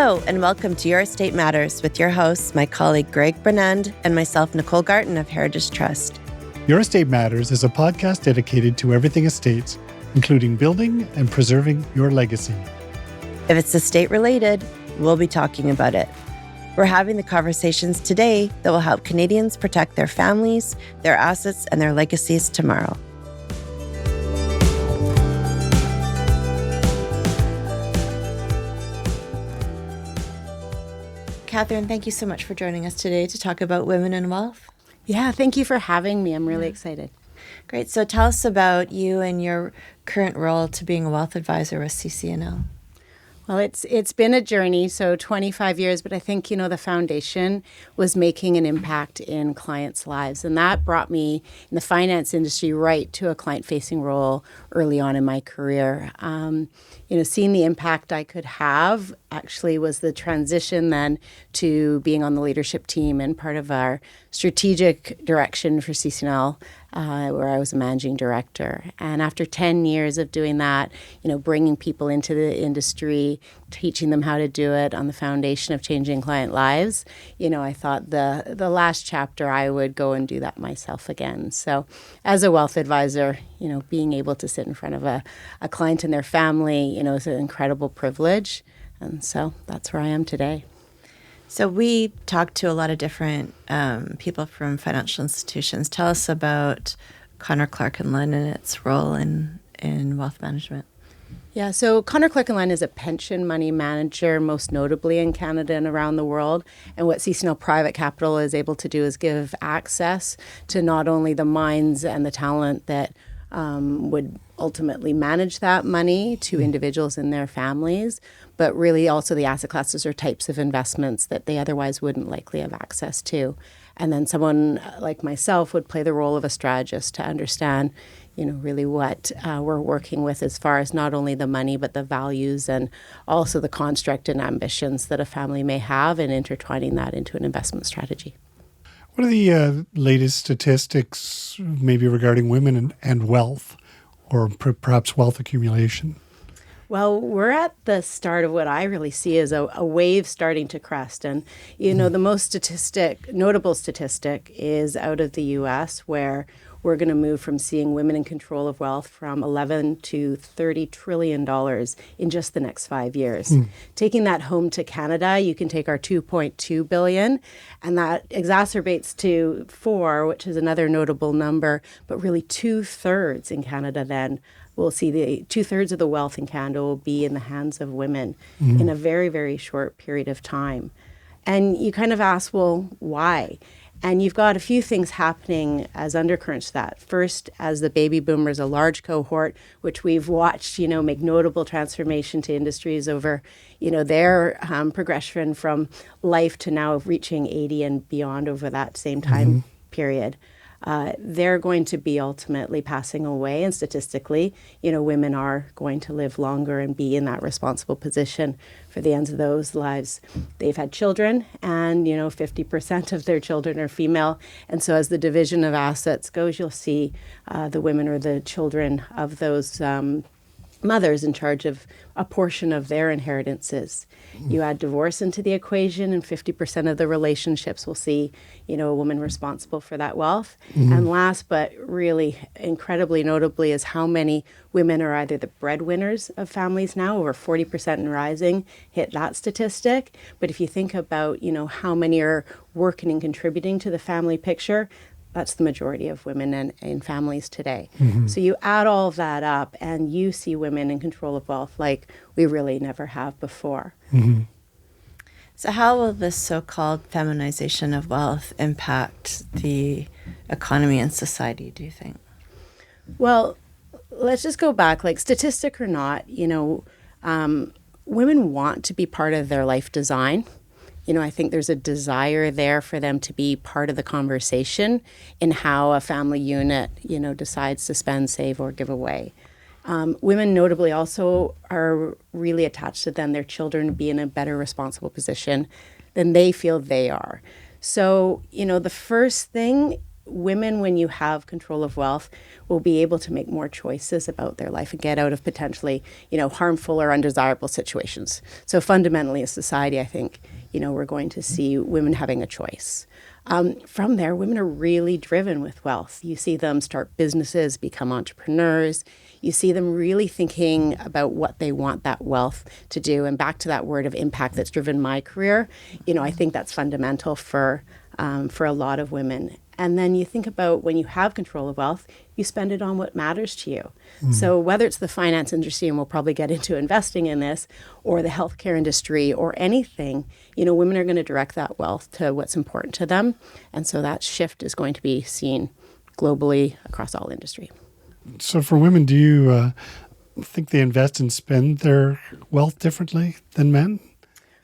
Hello, and welcome to Your Estate Matters with your hosts, my colleague Greg Bernand and myself, Nicole Garten of Heritage Trust. Your Estate Matters is a podcast dedicated to everything estates, including building and preserving your legacy. If it's estate related, we'll be talking about it. We're having the conversations today that will help Canadians protect their families, their assets, and their legacies tomorrow. Catherine, thank you so much for joining us today to talk about women and wealth. Yeah, thank you for having me. I'm really excited. Great. So tell us about you and your current role to being a wealth advisor with CC&L. Well, it's been a journey, so 25 years, but I think, the foundation was making an impact in clients' lives. And that brought me in the finance industry right to a client-facing role early on in my career. Seeing the impact I could have actually was the transition then to being on the leadership team and part of our strategic direction for CC&L, where I was a managing director. And after 10 years of doing that, bringing people into the industry, teaching them how to do it on the foundation of changing client lives, I thought the last chapter I would go and do that myself again. So as a wealth advisor, being able to sit in front of a client and their family, is an incredible privilege. And so that's where I am today. So we talked to a lot of different people from financial institutions. Tell us about Connor Clark and Lunn and its role in wealth management. Yeah, so Connor Clark and Lunn is a pension money manager, most notably in Canada and around the world. And what CC&L Private Capital is able to do is give access to not only the minds and the talent that would ultimately manage that money to individuals and their families, but really also the asset classes or types of investments that they otherwise wouldn't likely have access to. And then someone like myself would play the role of a strategist to understand, really what we're working with as far as not only the money, but the values and also the construct and ambitions that a family may have and intertwining that into an investment strategy. What are the latest statistics maybe regarding women and wealth or perhaps wealth accumulation? Well, we're at the start of what I really see as a wave starting to crest. And, the most notable statistic is out of the U.S., where we're going to move from seeing women in control of wealth from $11 to $30 trillion in just the next 5 years. Taking that home to Canada, you can take our $2.2 billion, and that exacerbates to 4, which is another notable number, but really 2/3 in Canada then. We'll see the 2/3 of the wealth in Canada will be in the hands of women in a very, very short period of time. And you kind of ask, well, why? And you've got a few things happening as undercurrents to that. First, as the baby boomers, a large cohort, which we've watched, make notable transformation to industries over, their progression from life to now reaching 80 and beyond over that same time period. They're going to be ultimately passing away, and statistically, women are going to live longer and be in that responsible position for the ends of those lives. They've had children, and 50% of their children are female, and so as the division of assets goes, you'll see the women or the children of those mothers in charge of a portion of their inheritances. You add divorce into the equation, and 50% of the relationships will see, a woman responsible for that wealth. And last, but really incredibly notably, is how many women are either the breadwinners of families now, over 40% and rising, hit that statistic. But if you think about, how many are working and contributing to the family picture, that's the majority of women in families today. So you add all of that up and you see women in control of wealth like we really never have before. So how will this so-called feminization of wealth impact the economy and society, do you think? Well, let's just go back, like statistic or not, women want to be part of their life design. I think there's a desire there for them to be part of the conversation in how a family unit, decides to spend, save, or give away. Women notably also are really attached to them, their children to be in a better responsible position than they feel they are. So, the first thing women, when you have control of wealth, will be able to make more choices about their life and get out of potentially, harmful or undesirable situations. So fundamentally, as society, I think, we're going to see women having a choice. From there, women are really driven with wealth. You see them start businesses, become entrepreneurs. You see them really thinking about what they want that wealth to do. And back to that word of impact that's driven my career, I think that's fundamental for a lot of women. And then you think about when you have control of wealth, you spend it on what matters to you. So whether it's the finance industry, and we'll probably get into investing in this, or the healthcare industry or anything, women are going to direct that wealth to what's important to them. And so that shift is going to be seen globally across all industry. So for women, do you think they invest and spend their wealth differently than men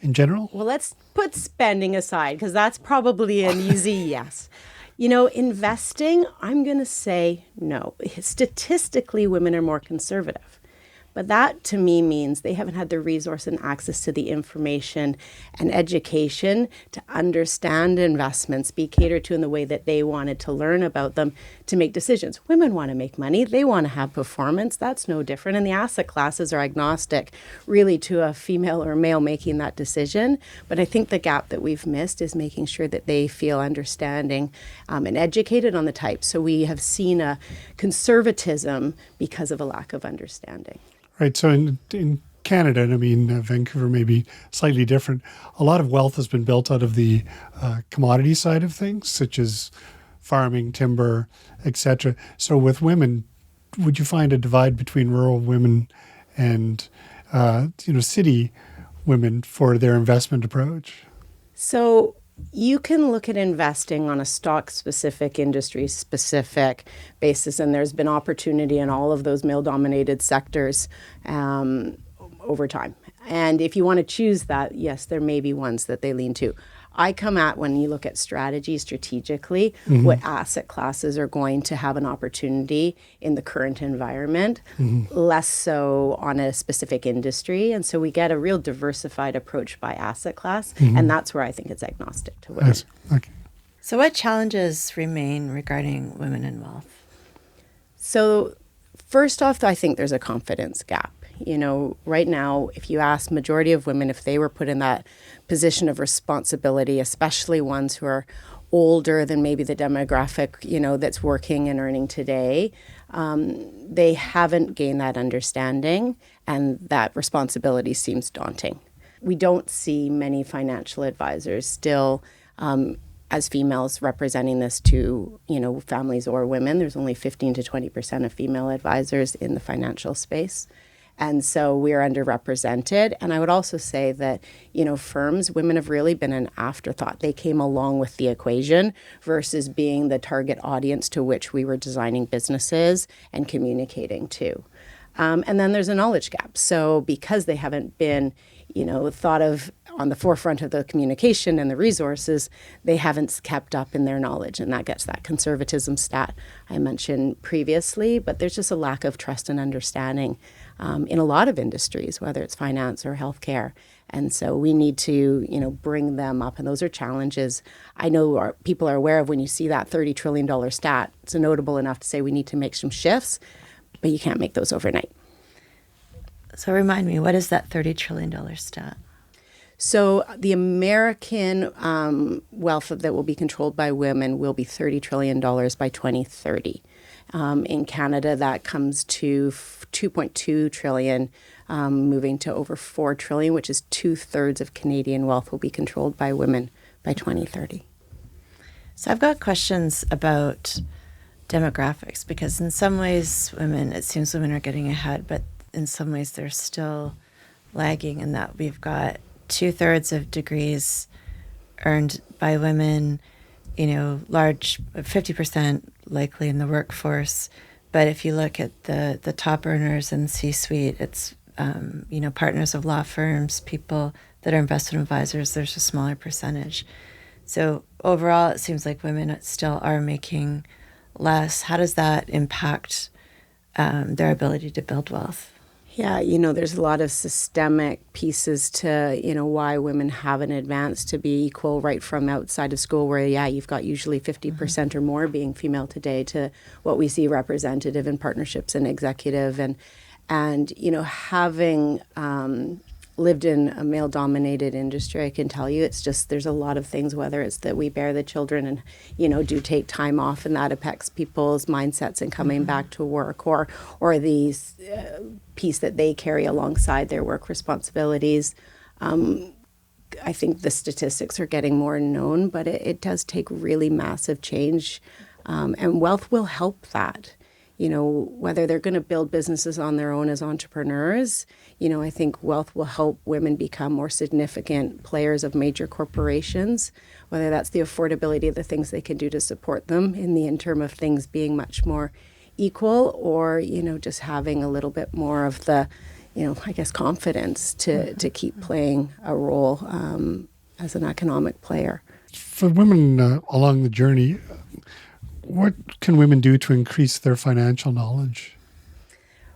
in general? Well, let's put spending aside because that's probably an easy yes. Investing, I'm going to say no. Statistically, women are more conservative. But that to me means they haven't had the resource and access to the information and education to understand investments, be catered to in the way that they wanted to learn about them to make decisions. Women want to make money. They want to have performance. That's no different. And the asset classes are agnostic really to a female or male making that decision. But I think the gap that we've missed is making sure that they feel understanding and educated on the type. So we have seen a conservatism because of a lack of understanding. Right. So in Canada, and I mean, Vancouver may be slightly different, a lot of wealth has been built out of the commodity side of things, such as farming, timber, etc. So with women, would you find a divide between rural women and, city women for their investment approach? So you can look at investing on a stock-specific, industry-specific basis, and there's been opportunity in all of those male-dominated sectors over time. And if you want to choose that, yes, there may be ones that they lean to. I come at, when you look at strategy strategically, what asset classes are going to have an opportunity in the current environment, less so on a specific industry. And so we get a real diversified approach by asset class, and that's where I think it's agnostic to women. Yes. Okay. So what challenges remain regarding women and wealth? So first off, I think there's a confidence gap. Right now, if you ask majority of women if they were put in that position of responsibility, especially ones who are older than maybe the demographic, that's working and earning today, they haven't gained that understanding, and that responsibility seems daunting. We don't see many financial advisors still as females representing this to, families or women. There's only 15 to 20% of female advisors in the financial space. And so we are underrepresented. And I would also say that, firms, women have really been an afterthought. They came along with the equation versus being the target audience to which we were designing businesses and communicating to. And then there's a knowledge gap. So because they haven't been, thought of on the forefront of the communication and the resources, they haven't kept up in their knowledge. And that gets that conservatism stat I mentioned previously. But there's just a lack of trust and understanding in a lot of industries, whether it's finance or healthcare. And so we need to, bring them up. And those are challenges I know people are aware of. When you see that $30 trillion stat, it's notable enough to say we need to make some shifts, but you can't make those overnight. So remind me, what is that $30 trillion stat? So the American wealth that will be controlled by women will be $30 trillion by 2030. In Canada, that comes to 2.2 trillion, moving to over 4 trillion, which is 2/3 of Canadian wealth will be controlled by women by 2030. So I've got questions about demographics, because in some ways it seems women are getting ahead, but in some ways they're still lagging in that we've got 2/3 of degrees earned by women, large 50% likely in the workforce. But if you look at the top earners in C-suite, it's, partners of law firms, people that are investment advisors, there's a smaller percentage. So overall, it seems like women still are making less. How does that impact their ability to build wealth? Yeah, there's a lot of systemic pieces to, why women haven't advanced to be equal right from outside of school where, yeah, you've got usually 50% or more being female today to what we see representative in partnerships and executive and having lived in a male-dominated industry, I can tell you it's just there's a lot of things, whether it's that we bear the children and, do take time off and that affects people's mindsets and coming back to work or these piece that they carry alongside their work responsibilities. I think the statistics are getting more known, but it does take really massive change, and wealth will help that. Whether they're going to build businesses on their own as entrepreneurs, I think wealth will help women become more significant players of major corporations, whether that's the affordability of the things they can do to support them in the interim of things being much more equal or, just having a little bit more of the, I guess, confidence to keep playing a role as an economic player. For women along the journey, what can women do to increase their financial knowledge?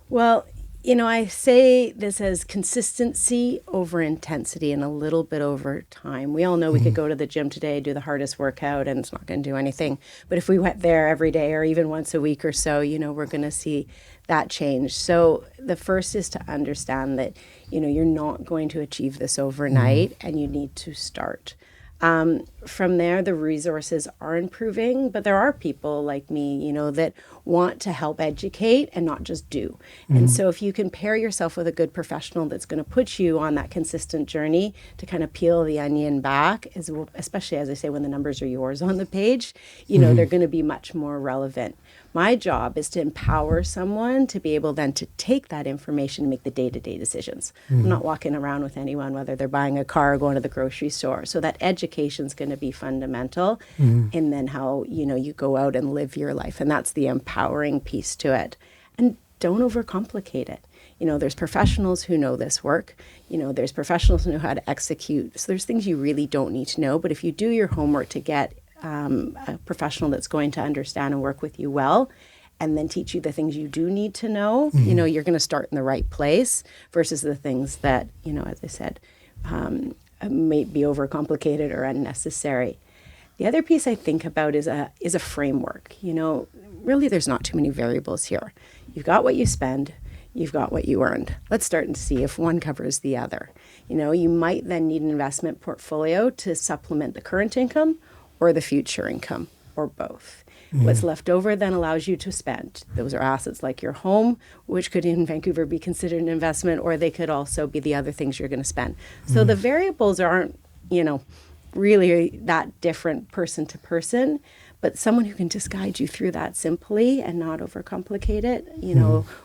Well, I say this as consistency over intensity and a little bit over time. We all know we could go to the gym today, do the hardest workout, and it's not going to do anything. But if we went there every day or even once a week or so, we're going to see that change. So the first is to understand that, you're not going to achieve this overnight and you need to start. From there, the resources are improving, but there are people like me, that want to help educate and not just do. And so if you can pair yourself with a good professional that's going to put you on that consistent journey to kind of peel the onion back, especially, as I say, when the numbers are yours on the page, they're going to be much more relevant. My job is to empower someone to be able then to take that information and make the day-to-day decisions. I'm not walking around with anyone, whether they're buying a car or going to the grocery store. So that education is going to be fundamental. And then how, you go out and live your life. And that's the empowering piece to it. And don't overcomplicate it. There's professionals who know this work. There's professionals who know how to execute. So there's things you really don't need to know. But if you do your homework to get a professional that's going to understand and work with you well, and then teach you the things you do need to know, you're going to start in the right place versus the things that, as I said, may be overcomplicated or unnecessary. The other piece I think about is a framework. Really there's not too many variables here. You've got what you spend, you've got what you earned. Let's start and see if one covers the other. You might then need an investment portfolio to supplement the current income or the future income, or both. What's left over then allows you to spend. Those are assets like your home, which could in Vancouver be considered an investment, or they could also be the other things you're going to spend. So the variables aren't, really that different person to person, but someone who can just guide you through that simply and not overcomplicate it,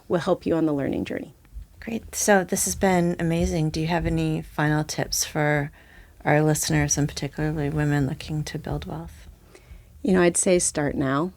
will help you on the learning journey. Great. So this has been amazing. Do you have any final tips for our listeners, and particularly women looking to build wealth? I'd say start now.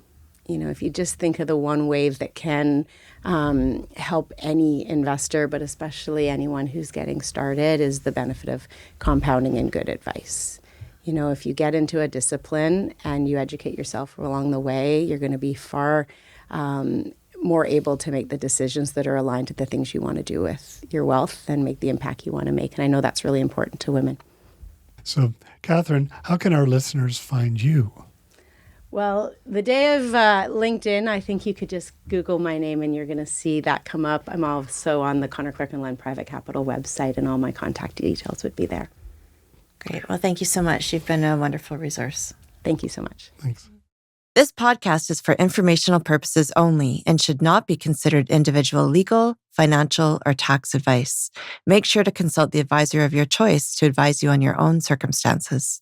If you just think of the one wave that can help any investor, but especially anyone who's getting started, is the benefit of compounding and good advice. If you get into a discipline and you educate yourself along the way, you're going to be far more able to make the decisions that are aligned to the things you want to do with your wealth and make the impact you want to make. And I know that's really important to women. So, Catherine, how can our listeners find you? Well, the day of LinkedIn, I think you could just Google my name and you're going to see that come up. I'm also on the Connor Clark and Lunn Private Capital website, and all my contact details would be there. Great. Well, thank you so much. You've been a wonderful resource. Thank you so much. Thanks. This podcast is for informational purposes only and should not be considered individual legal, financial, or tax advice. Make sure to consult the advisor of your choice to advise you on your own circumstances.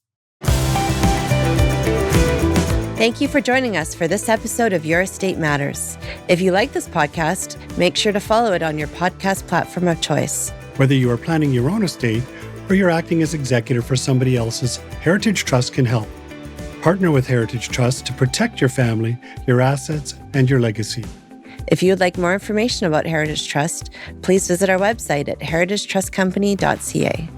Thank you for joining us for this episode of Your Estate Matters. If you like this podcast, make sure to follow it on your podcast platform of choice. Whether you are planning your own estate or you're acting as executor for somebody else's, Heritage Trust can help. Partner with Heritage Trust to protect your family, your assets, and your legacy. If you would like more information about Heritage Trust, please visit our website at heritagetrustcompany.ca.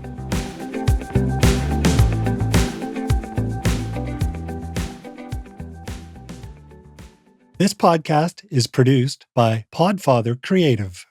This podcast is produced by Podfather Creative.